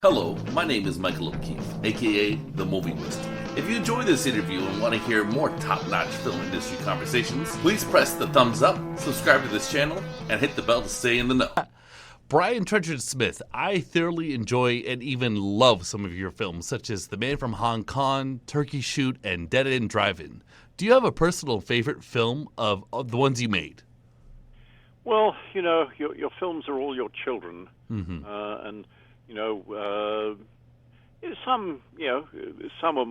Hello, my name is Michael O'Keefe, aka The Movie Wist. If you enjoy this interview and want to hear more top-notch film industry conversations, please press the thumbs up, subscribe to this channel, and hit the bell to stay in the know. Brian Trenchard-Smith, I thoroughly enjoy and even love some of your films, such as The Man from Hong Kong, Turkey Shoot, and Dead End Drive-In. Do you have a personal favorite film of the ones you made? Well, you know, your films are all your children, and some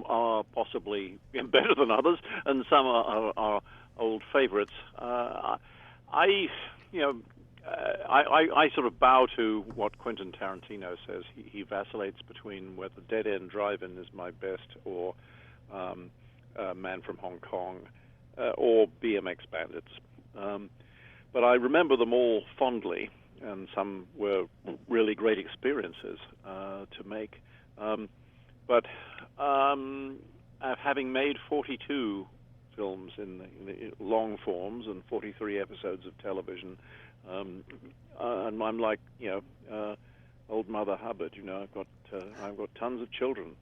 are possibly better than others, and some are old favorites. I sort of bow to what Quentin Tarantino says. He vacillates between whether Dead End Drive-In is my best, or Man from Hong Kong, or BMX Bandits. But I remember them all fondly, and some were really great experiences to make. But having made 42 films in the long forms and 43 episodes of television, and I'm like, old Mother Hubbard. I've got tons of children.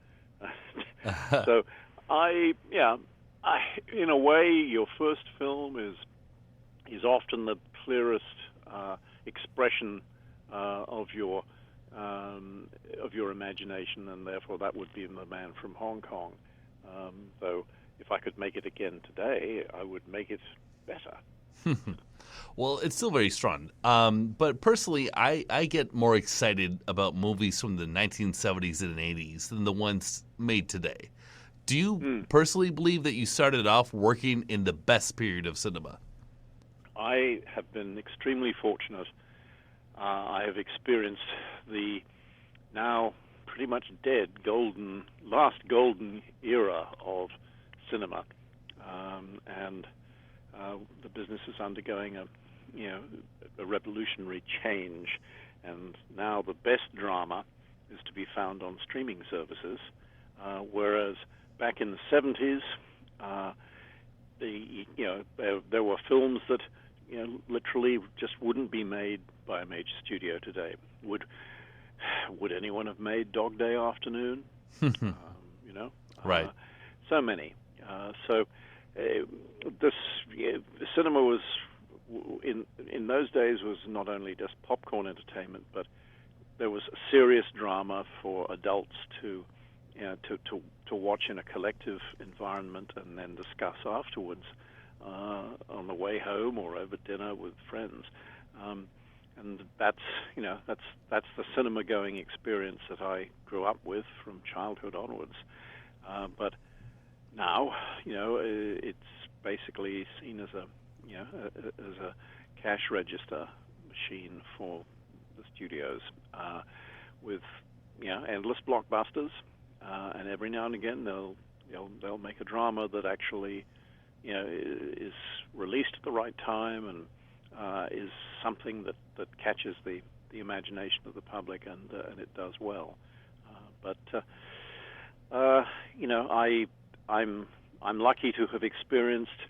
So in a way, your first film is often the clearest expression of your imagination, and therefore that would be The Man from Hong Kong. Though if I could make it again today, I would make it better. Well, it's still very strong. But personally, I get more excited about movies from the 1970s and 80s than the ones made today. Do you personally believe that you started off working in the best period of cinema? I have been extremely fortunate. I have experienced the now pretty much dead last golden era of cinema, and the business is undergoing a revolutionary change. And now the best drama is to be found on streaming services, whereas back in the 70s, there were films that literally just wouldn't be made by a major studio today. Would anyone have made Dog Day Afternoon? Right. So many. The cinema was in those days was not only just popcorn entertainment, but there was a serious drama for adults to watch in a collective environment and then discuss afterwards on the way home or over dinner with friends. And that's the cinema going experience that I grew up with from childhood onwards. But now, it's basically seen as a cash register machine for the studios, with endless blockbusters, and every now and again they'll make a drama that actually is released at the right time and is something that catches the imagination of the public, and it does well. I'm lucky to have experienced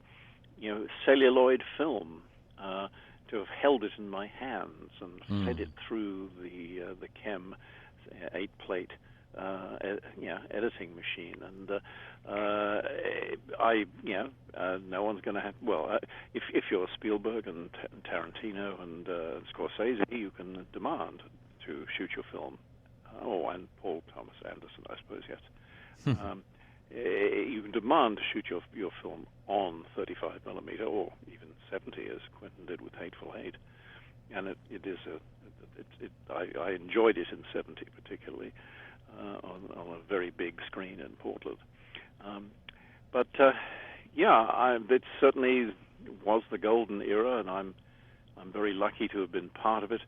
celluloid film, to have held it in my hands and fed it through the Chem 8-plate editing machine, and no one's going to have. Well, if you're Spielberg and Tarantino and Scorsese, you can demand to shoot your film. And Paul Thomas Anderson, I suppose, yes. You can demand to shoot your film on 35 millimeter or even 70, as Quentin did with Hateful Eight, and I enjoyed it in 70 particularly. On a very big screen in Portland. It certainly was the golden era, and I'm very lucky to have been part of it.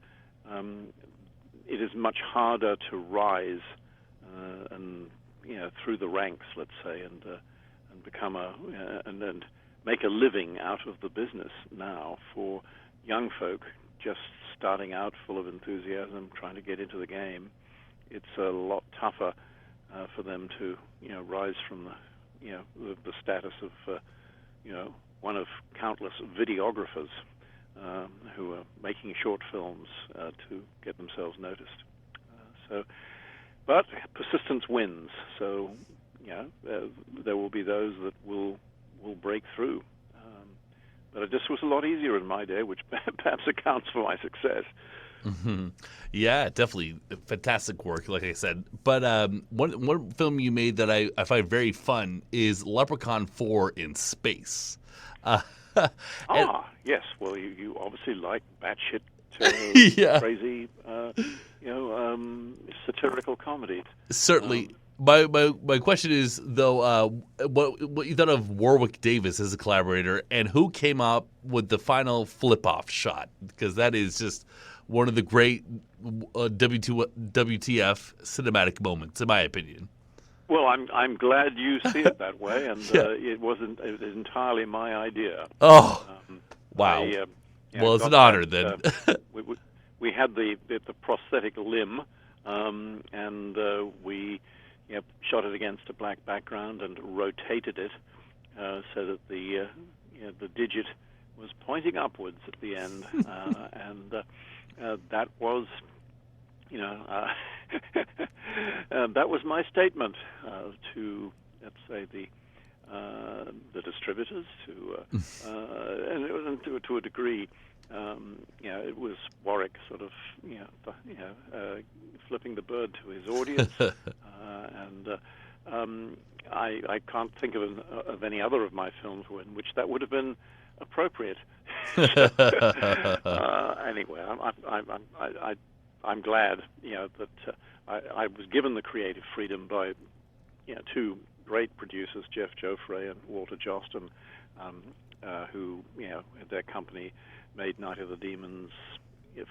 It is much harder to rise and through the ranks, let's say, and become and then make a living out of the business now for young folk just starting out, full of enthusiasm, trying to get into the game. It's a lot tougher for them to, rise from the status of, one of countless videographers who are making short films to get themselves noticed. So persistence wins. So, there will be those that will break through. But it just was a lot easier in my day, which perhaps accounts for my success. Mm-hmm. Yeah, definitely fantastic work, like I said. But one film you made that I find very fun is Leprechaun 4 in space. Yes. Well, you obviously like batshit yeah. crazy, satirical comedy. Certainly. My question is, though, what you thought of Warwick Davis as a collaborator, and who came up with the final flip-off shot? Because that is just one of the great WTF cinematic moments, in my opinion. Well, I'm glad you see it that way, and it was entirely my idea. Oh, wow. Well, it's an honor then. We had the prosthetic limb, and we shot it against a black background and rotated it so that the digit was pointing upwards at the end, and that was, that was my statement to, let's say, the distributors, and to a degree. It was Warwick sort of, flipping the bird to his audience, and I can't think of any other of my films in which that would have been appropriate. Anyway, I'm glad, that I was given the creative freedom by, two great producers, Jeff Joffre and Walter Jostin, who, their company made Night of the Demons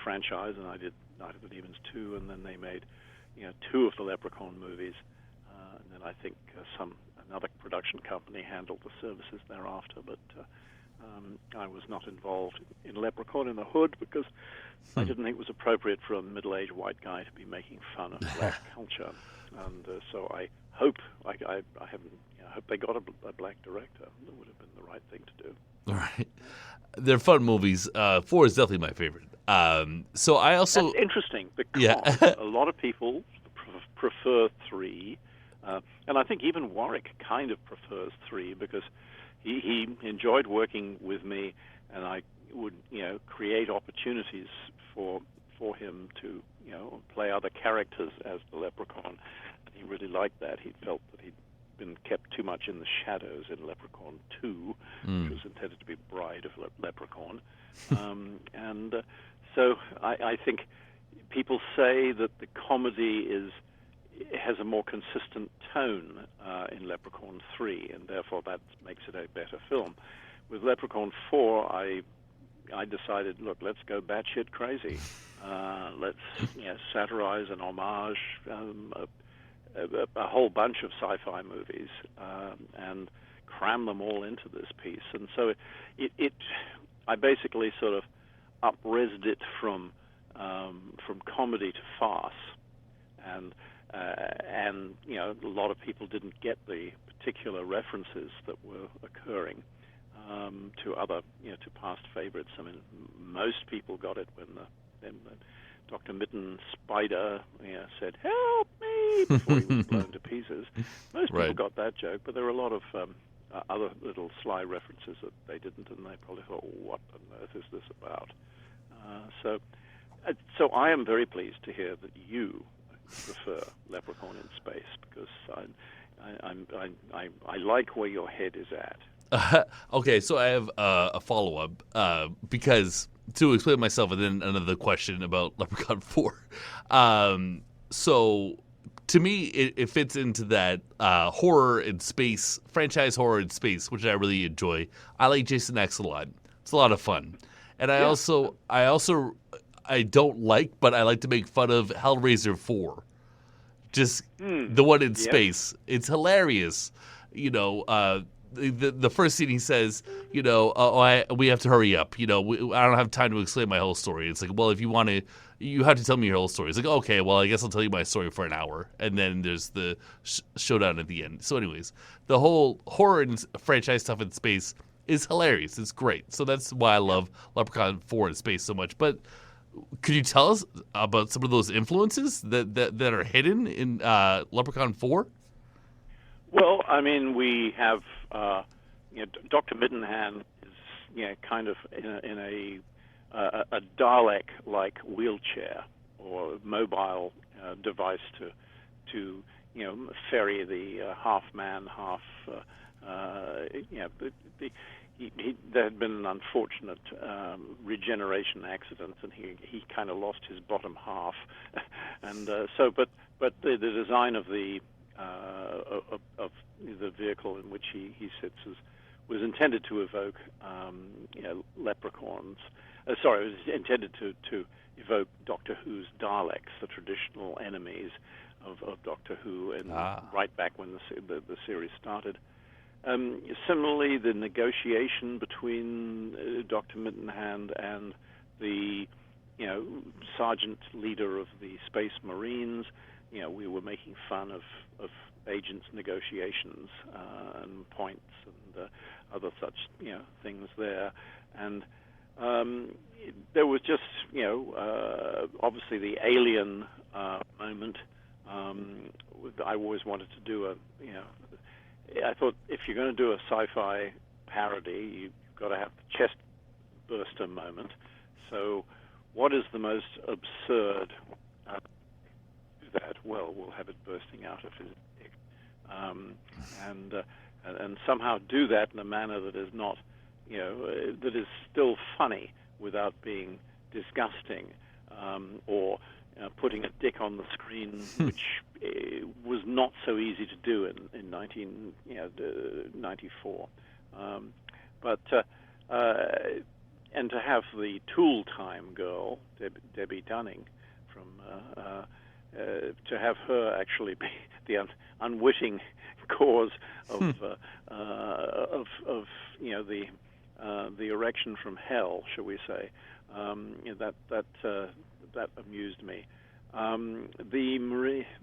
franchise, and I did Night of the Demons 2, and then they made, two of the Leprechaun movies, and then I think another production company handled the services thereafter, but I was not involved in Leprechaun in the Hood because I didn't think it was appropriate for a middle-aged white guy to be making fun of black culture, and so I hope I hope they got a black director. That would have been the right thing to do. All right. They're fun movies. 4 is definitely my favorite. So I also... That's interesting because a lot of people prefer 3, and I think even Warwick kind of prefers 3 because he enjoyed working with me, and I would create opportunities for him to play other characters as the Leprechaun. And he really liked that. He felt that he'd been kept too much in the shadows in Leprechaun 2, which was intended to be Bride of Leprechaun. And so I think people say that the comedy has a more consistent tone in Leprechaun 3, and therefore that makes it a better film. With Leprechaun 4, I decided, look, let's go batshit crazy. Let's satirize and homage a whole bunch of sci-fi movies and cram them all into this piece. And so I basically sort of up-resed it from comedy to farce, and a lot of people didn't get the particular references that were occurring to other to past favorites. I mean, most people got it when the Dr. Mitten spider said, "Help me," before he was blown to pieces. Most people got that joke, but there were a lot of other little sly references that they didn't, and they probably thought, "What on earth is this about?" So I am very pleased to hear that you prefer Leprechaun in Space, because I like where your head is at. Okay, so I have a follow-up because to explain myself, and then another question about Leprechaun 4. So to me, it fits into that horror in space, franchise horror in space, which I really enjoy. I like Jason X a lot. It's a lot of fun. And I don't like, but I like to make fun of Hellraiser 4. Just the one in space. It's hilarious. The first scene he says, we have to hurry up. I don't have time to explain my whole story. It's like, well, if you want to, you have to tell me your whole story. It's like, okay, well, I guess I'll tell you my story for an hour. And then there's the showdown at the end. So anyways, the whole horror and franchise stuff in space is hilarious. It's great. So that's why I love Leprechaun 4 in space so much. But Could you tell us about some of those influences that are hidden in Leprechaun 4? Well, I mean, we have Dr. Mittenhand is kind of in a Dalek-like wheelchair or mobile device to ferry the half man, half there had been an unfortunate regeneration accident, and he kind of lost his bottom half, and but the design of the vehicle in which he sits was intended to evoke leprechauns. It was intended to evoke Doctor Who's Daleks, the traditional enemies of Doctor Who, and right back when the series started. Similarly, the negotiation between Dr. Mittenhand and the sergeant leader of the Space Marines, we were making fun of agents' negotiations and points and other such things there, and there was just obviously the alien moment. I always wanted to do I thought if you're going to do a sci-fi parody, you've got to have the chest burster moment. So, what is the most absurd? That well, we'll have it bursting out of his dick, and somehow do that in a manner that is not, that is still funny without being disgusting, or putting a dick on the screen, which was not so easy to do in 1994. And to have the Tool Time girl, Debbie Dunning, from to have her actually be the unwitting cause of the erection from hell, shall we say? That amused me.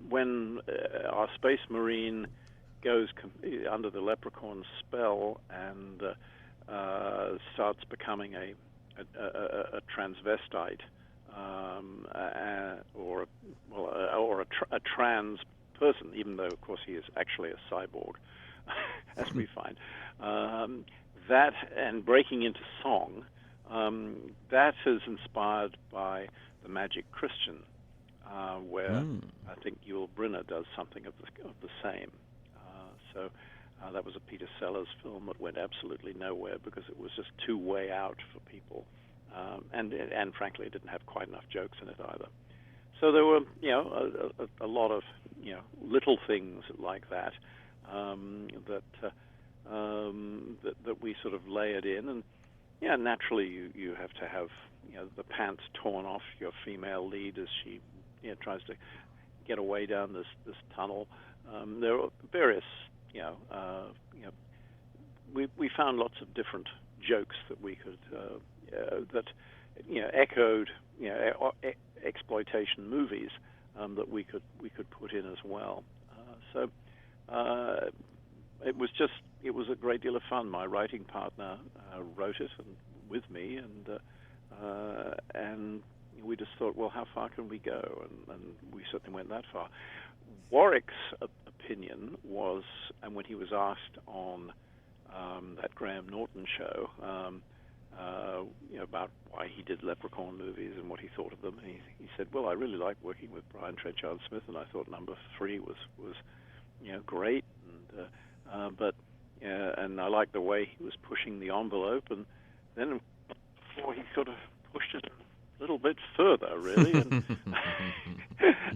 When our Space Marine goes under the Leprechaun spell and starts becoming a transvestite, or a trans person, even though of course he is actually a cyborg, as we find. That and breaking into song, that is inspired by the Magic Christian, where I think Yul Brynner does something of the same. So that was a Peter Sellers film that went absolutely nowhere because it was just too way out for people, and frankly, it didn't have quite enough jokes in it either. So there were a lot of little things like that that we sort of layered in, and naturally you have to have the pants torn off your female lead as she tries to get away down this tunnel. There are various we found lots of different jokes that we could that echoed exploitation movies that we could put in as well. So it was a great deal of fun. My writing partner wrote it with me, and we just thought, well, how far can we go? And we certainly went that far. Warwick's opinion was, and when he was asked on that Graham Norton show about why he did Leprechaun movies and what he thought of them, he said, well, I really like working with Brian Trenchard-Smith, and I thought number 3 was great, and I liked the way he was pushing the envelope, and then before he sort of pushed it a little bit further, really, and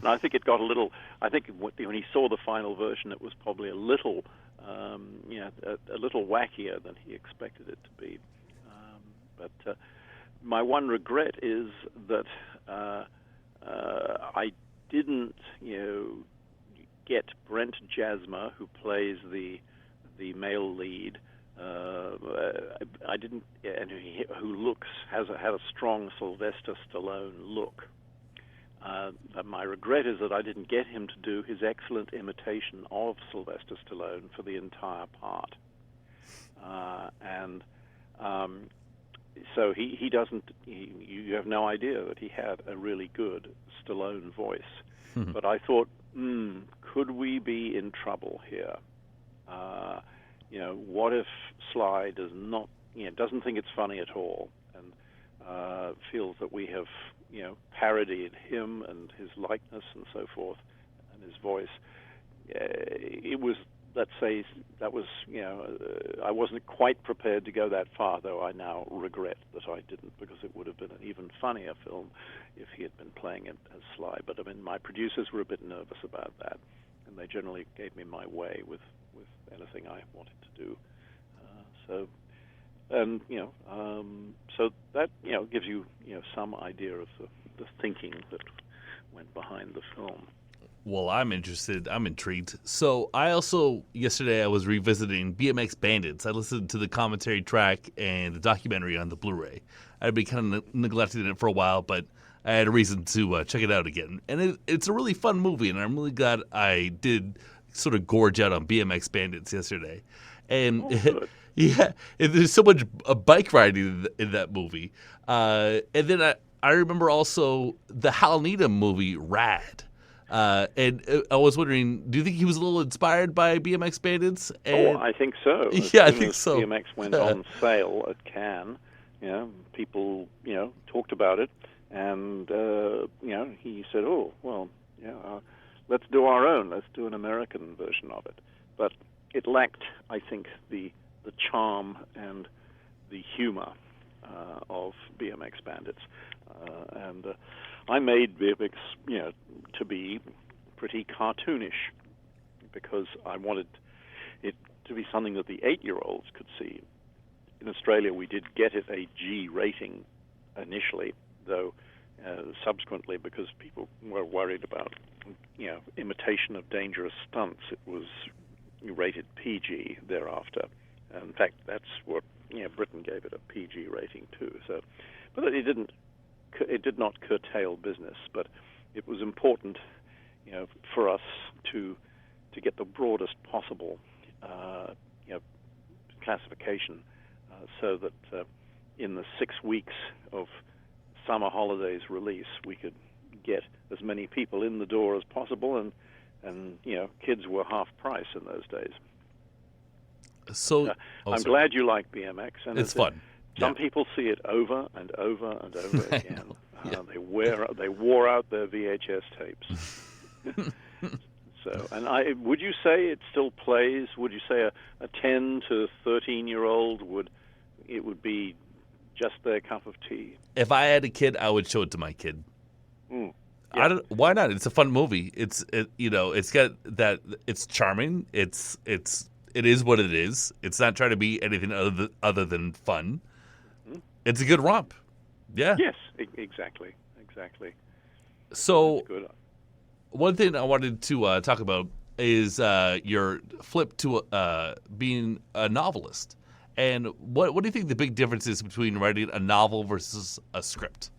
I think it got a little. I think when he saw the final version, it was probably a little wackier than he expected it to be. But my one regret is that I didn't, get Brent Jasmer, who plays the male lead. I didn't, and who had a strong Sylvester Stallone look. But my regret is that I didn't get him to do his excellent imitation of Sylvester Stallone for the entire part. And so he doesn't. You have no idea that he had a really good Stallone voice. But I thought, could we be in trouble here? What if Sly doesn't think it's funny at all, and feels that we have, parodied him and his likeness and so forth, and his voice? It was, let's say, that was, I wasn't quite prepared to go that far, though I now regret that I didn't, because it would have been an even funnier film if he had been playing it as Sly. But, my producers were a bit nervous about that, and they generally gave me my way with anything I wanted to do. So that, gives you, some idea of the thinking that went behind the film. Well, I'm interested. I'm intrigued. So yesterday I was revisiting BMX Bandits. I listened to the commentary track and the documentary on the Blu-ray. I'd been kind of neglecting it for a while, but I had a reason to check it out again. And it's a really fun movie, and I'm really glad I did sort of gorge out on BMX Bandits yesterday. And yeah, there's so much bike riding in that movie. And then I remember also the Hal Needham movie, Rad. And I was wondering, do you think he was a little inspired by BMX Bandits? I think so. I think so. BMX went on sale at Cannes. People, talked about it, and he said, let's do our own. Let's do an American version of it. But it lacked, I think, the charm and the humor of BMX Bandits, and I made BMX, to be pretty cartoonish, because I wanted it to be something that the 8-year-olds could see. In Australia, we did get it a G rating initially, though subsequently, because people were worried about, imitation of dangerous stunts, it was rated PG thereafter. In fact, that's what Britain gave it, a PG rating too. So, but it did not curtail business, but it was important, for us to get the broadest possible, classification, so that in the 6 weeks of summer holidays release, we could get as many people in the door as possible, and kids were half price in those days. So I'm glad you like BMX, and it's fun. Some people see it over and over and over again. They wore out their VHS tapes. Would you say it still plays? Would you say a 10 to 13-year-old would be just their cup of tea? If I had a kid, I would show it to my kid. Yeah. Why not? It's a fun movie. It's got that. It's charming. It is what it is. It's not trying to be anything other than fun. Mm-hmm. It's a good romp. Yeah. Yes, exactly. So, one thing I wanted to talk about is your flip to being a novelist. And what do you think the big difference is between writing a novel versus a script?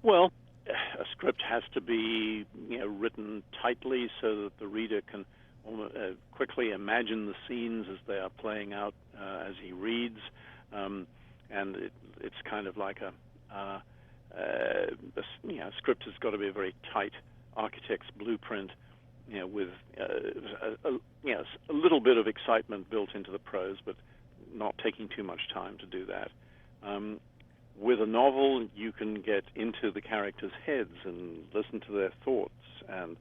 Well, a script has to be written tightly so that the reader can quickly imagine the scenes as they are playing out as he reads, and it's kind of like a script has got to be a very tight architect's blueprint, with a little bit of excitement built into the prose, but not taking too much time to do that. With a novel, you can get into the characters' heads and listen to their thoughts and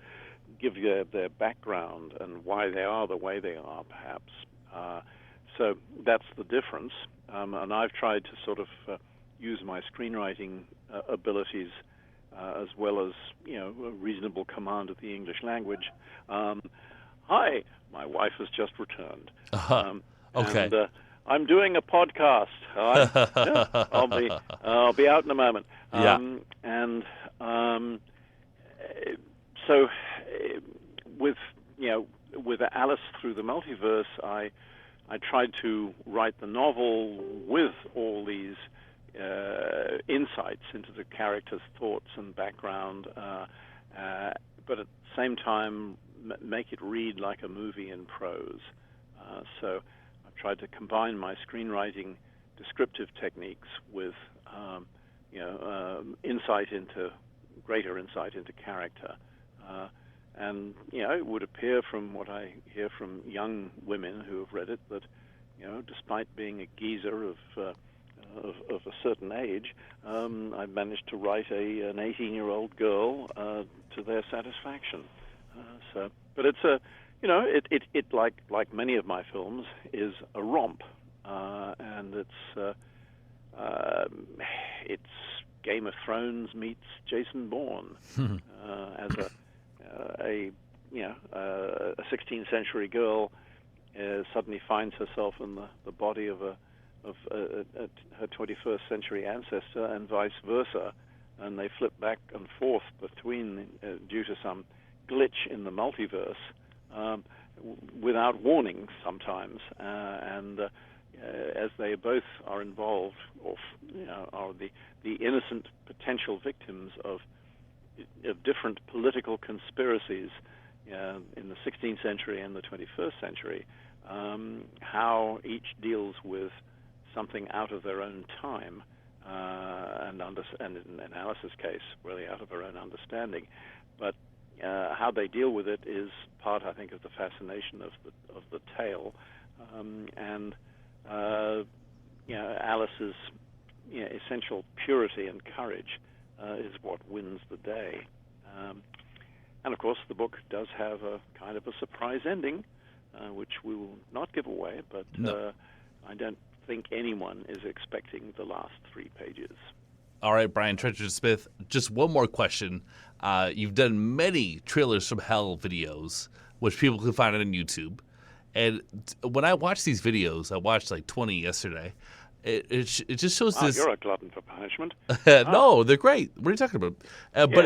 give their background and why they are the way they are, perhaps. So that's the difference. And I've tried to sort of use my screenwriting abilities as well as, a reasonable command of the English language. Hi, my wife has just returned. Okay. And, I'm doing a podcast. I'll be out in a moment. So with Alice Through the Multiverse, I tried to write the novel with all these insights into the character's thoughts and background, but at the same time make it read like a movie in prose. So I've tried to combine my screenwriting descriptive techniques with greater insight into character. And it would appear from what I hear from young women who have read it that despite being a geezer of a certain age, I've managed to write an 18-year-old girl to their satisfaction. But it's it like many of my films is a romp, and it's Game of Thrones meets Jason Bourne as a 16th century girl suddenly finds herself in the body of her 21st century ancestor, and vice versa, and they flip back and forth between due to some glitch in the multiverse without warning sometimes, and as they both are involved, or are the innocent potential victims of different political conspiracies in the 16th century and the 21st century, how each deals with something out of their own time, and in Alice's case, really out of her own understanding. But how they deal with it is part, I think, of the fascination of the tale, and Alice's essential purity and courage is what wins the day. And of course, the book does have a kind of a surprise ending, which we will not give away, but no. I don't think anyone is expecting the last 3 pages. All right, Brian Trenchard-Smith, just one more question. You've done many Trailers from Hell videos, which people can find on YouTube. And when I watch these videos, I watched like 20 yesterday, it just shows this... You're a glutton for punishment. No, they're great. What are you talking about?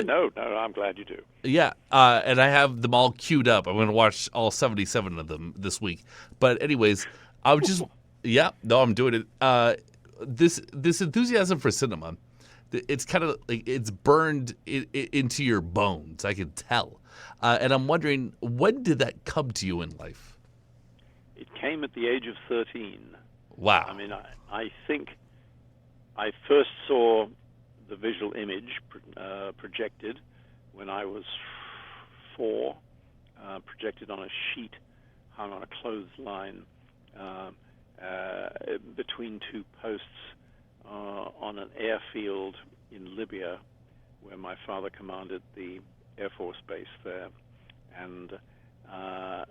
No, I'm glad you do. Yeah, and I have them all queued up. I'm going to watch all 77 of them this week. But anyways, I was just... Yeah, no, I'm doing it. This enthusiasm for cinema, it's kind of like it's burned into your bones. I can tell. And I'm wondering, when did that come to you in life? It came at the age of 13. Wow. I mean, I think I first saw the visual image projected when I was 4, projected on a sheet hung on a clothesline between 2 posts on an airfield in Libya, where my father commanded the Air Force base there, and I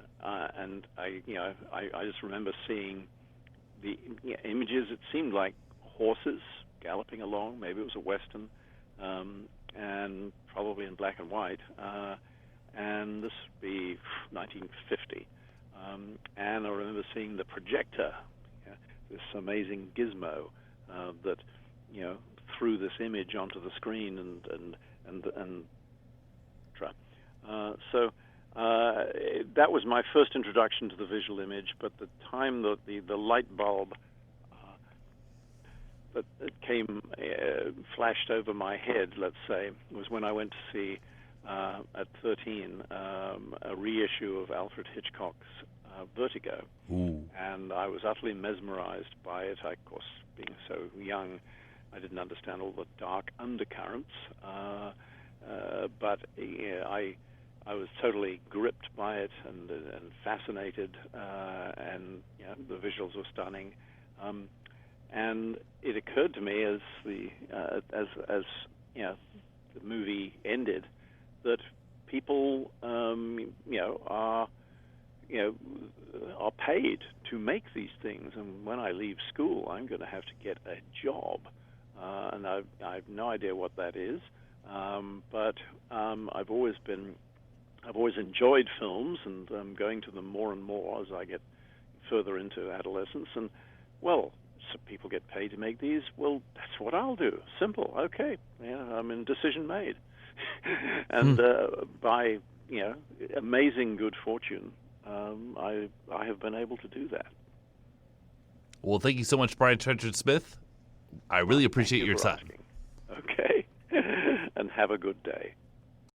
just remember seeing the images. It seemed like horses galloping along. Maybe it was a Western, and probably in black and white. And this would be 1950. And I remember seeing the projector, this amazing gizmo that threw this image onto the screen and so that was my first introduction to the visual image. But the time that the light bulb that came flashed over my head, let's say, was when I went to see at 13 a reissue of Alfred Hitchcock's Vertigo. Ooh. And I was utterly mesmerized by it. I, of course, being so young, I didn't understand all the dark undercurrents, but I was totally gripped by it and fascinated, and the visuals were stunning. And it occurred to me as the movie ended that people are paid to make these things, and when I leave school, I'm going to have to get a job, and I have no idea what that is, but I've always enjoyed films, and I'm going to them more and more as I get further into adolescence. And well, so people get paid to make these. Well, that's what I'll do. Simple. Okay. Decision made. And by amazing good fortune, I have been able to do that. Well, thank you so much, Brian Trenchard-Smith. I really appreciate your time. Asking. Okay. And have a good day.